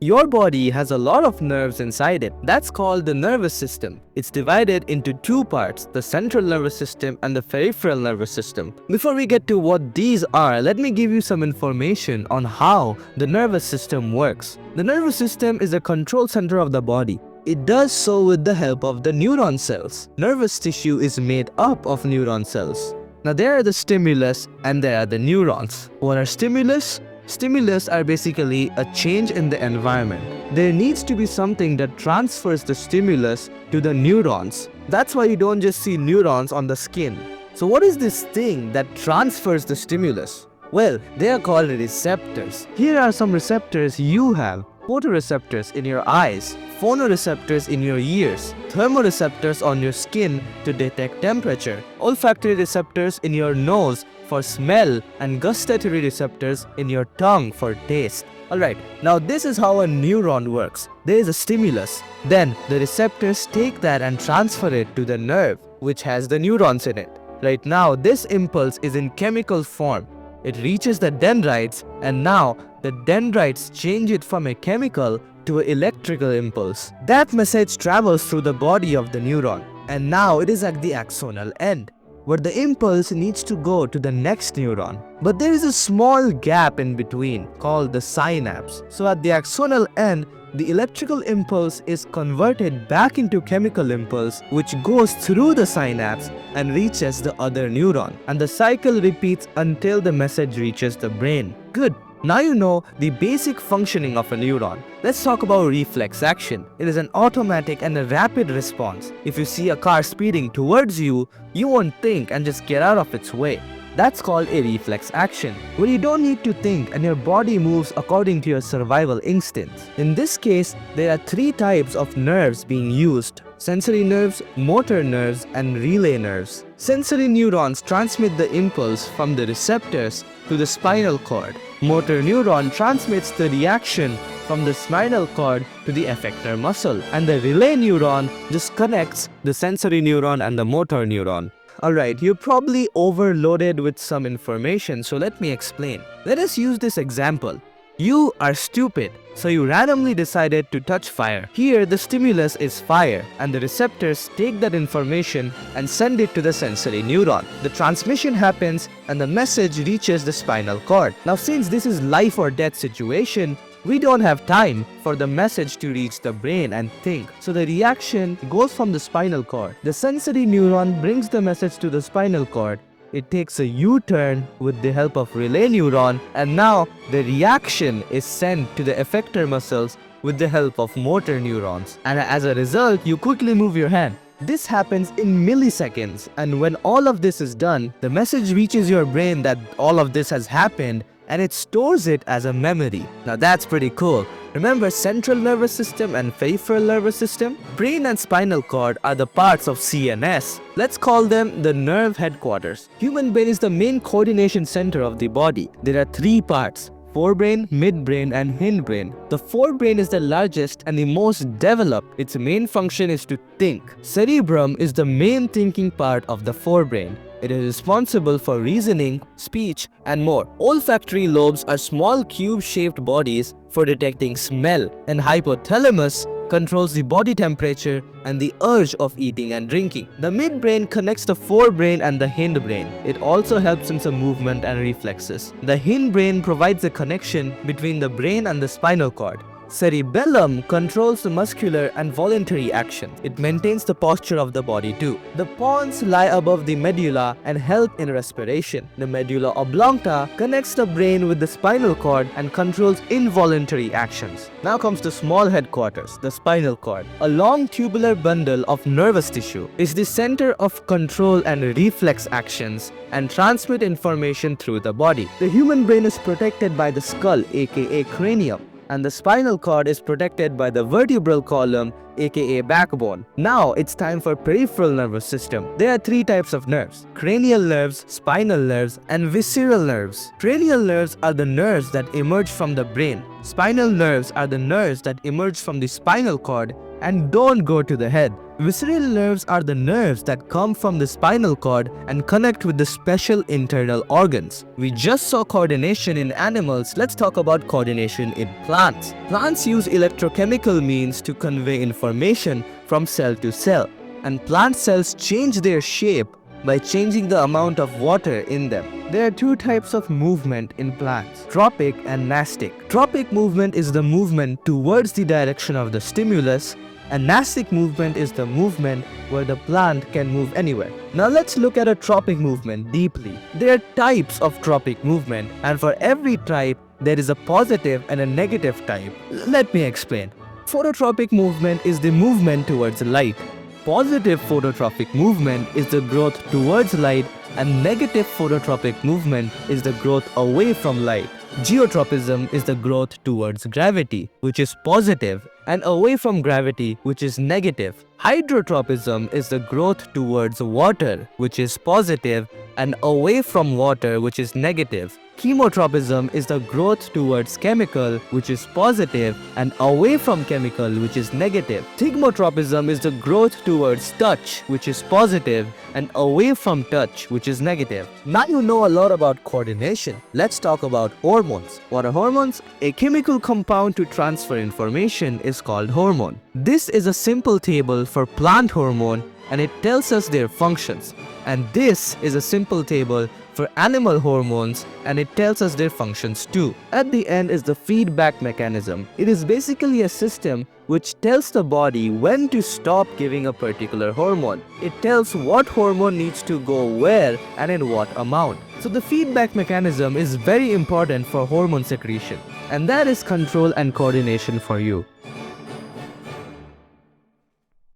Your body has a lot of nerves inside it. That's called the nervous system. It's divided into two parts, the central nervous system and the peripheral nervous system. Before we get to what these are, let me give you some information on how the nervous system works. The nervous system is a control center of the body. It does so with the help of the neuron cells. Nervous tissue is made up of neuron cells. Now there are the stimulus and there are the neurons. What are stimulus? Stimulus are basically a change in the environment. There needs to be something that transfers the stimulus to the neurons. That's why you don't just see neurons on the skin. So what is this thing that transfers the stimulus? Well, they are called receptors. Here are some receptors you have. Photoreceptors in your eyes, phonoreceptors in your ears, thermoreceptors on your skin to detect temperature, olfactory receptors in your nose for smell, and gustatory receptors in your tongue for taste. Alright, now this is how a neuron works. There is a stimulus. Then the receptors take that and transfer it to the nerve, which has the neurons in it. Right now, this impulse is in chemical form. It reaches the dendrites, and now the dendrites change it from a chemical to an electrical impulse. That message travels through the body of the neuron, and now it is at the axonal end, where the impulse needs to go to the next neuron. But there is a small gap in between called the synapse. So at the axonal end, the electrical impulse is converted back into chemical impulse, which goes through the synapse and reaches the other neuron. And the cycle repeats until the message reaches the brain. Good. Now you know the basic functioning of a neuron. Let's talk about reflex action. It is an automatic and a rapid response. If you see a car speeding towards you, you won't think and just get out of its way. That's called a reflex action, where you don't need to think and your body moves according to your survival instincts. In this case, there are three types of nerves being used: sensory nerves, motor nerves, and relay nerves. Sensory neurons transmit the impulse from the receptors to the spinal cord. Motor neuron transmits the reaction from the spinal cord to the effector muscle, and the relay neuron just connects the sensory neuron and the motor neuron. Alright, you're probably overloaded with some information, so let me explain. Let us use this example. You are stupid, so you randomly decided to touch fire. Here, the stimulus is fire, and the receptors take that information and send it to the sensory neuron. The transmission happens, and the message reaches the spinal cord. Now, since this is life or death situation, we don't have time for the message to reach the brain and think. So the reaction goes from the spinal cord. The sensory neuron brings the message to the spinal cord. It takes a U-turn with the help of relay neuron, and now the reaction is sent to the effector muscles with the help of motor neurons. And as a result, you quickly move your hand. This happens in milliseconds, and when all of this is done, the message reaches your brain that all of this has happened, and it stores it as a memory. Now that's pretty cool. Remember central nervous system and peripheral nervous system? Brain and spinal cord are the parts of CNS. Let's call them the nerve headquarters. Human brain is the main coordination center of the body. There are three parts: forebrain, midbrain, and hindbrain. The forebrain is the largest and the most developed. Its main function is to think. Cerebrum is the main thinking part of the forebrain. It is responsible for reasoning, speech, and more. Olfactory lobes are small cube-shaped bodies for detecting smell, and hypothalamus controls the body temperature and the urge of eating and drinking. The midbrain connects the forebrain and the hindbrain. It also helps in some movement and reflexes. The hindbrain provides a connection between the brain and the spinal cord. Cerebellum controls the muscular and voluntary action. It maintains the posture of the body too. The pons lie above the medulla and help in respiration. The medulla oblongata connects the brain with the spinal cord and controls involuntary actions. Now comes the small headquarters, the spinal cord. A long tubular bundle of nervous tissue is the center of control and reflex actions and transmit information through the body. The human brain is protected by the skull, aka cranium, and the spinal cord is protected by the vertebral column, aka backbone. Now it's time for peripheral nervous system. There are three types of nerves: cranial nerves, spinal nerves, and visceral nerves. Cranial nerves are the nerves that emerge from the brain. Spinal nerves are the nerves that emerge from the spinal cord, And don't go to the head. Visceral nerves are the nerves that come from the spinal cord and connect with the special internal organs. We just saw coordination in animals, let's talk about coordination in plants. Plants use electrochemical means to convey information from cell to cell, and plant cells change their shape by changing the amount of water in them. There are two types of movement in plants, tropic and nastic. Tropic movement is the movement towards the direction of the stimulus, and nastic movement is the movement where the plant can move anywhere. Now let's look at a tropic movement deeply. There are types of tropic movement, and for every type there is a positive and a negative type. Let me explain. Phototropic movement is the movement towards light. Positive phototropic movement is the growth towards light, and negative phototropic movement is the growth away from light. Geotropism is the growth towards gravity, which is positive, and away from gravity, which is negative. Hydrotropism is the growth towards water, which is positive, and away from water, which is negative. Chemotropism is the growth towards chemical, which is positive, and away from chemical, which is negative. Thigmotropism is the growth towards touch, which is positive, and away from touch, which is negative. Now you know a lot about coordination. Let's talk about hormones. What are hormones? A chemical compound to transfer information is called hormone. This is a simple table for plant hormone, and it tells us their functions. And this is a simple table for animal hormones, and it tells us their functions too. At the end is the feedback mechanism. It is basically a system which tells the body when to stop giving a particular hormone. It tells what hormone needs to go where and in what amount. So the feedback mechanism is very important for hormone secretion, and that is control and coordination for you.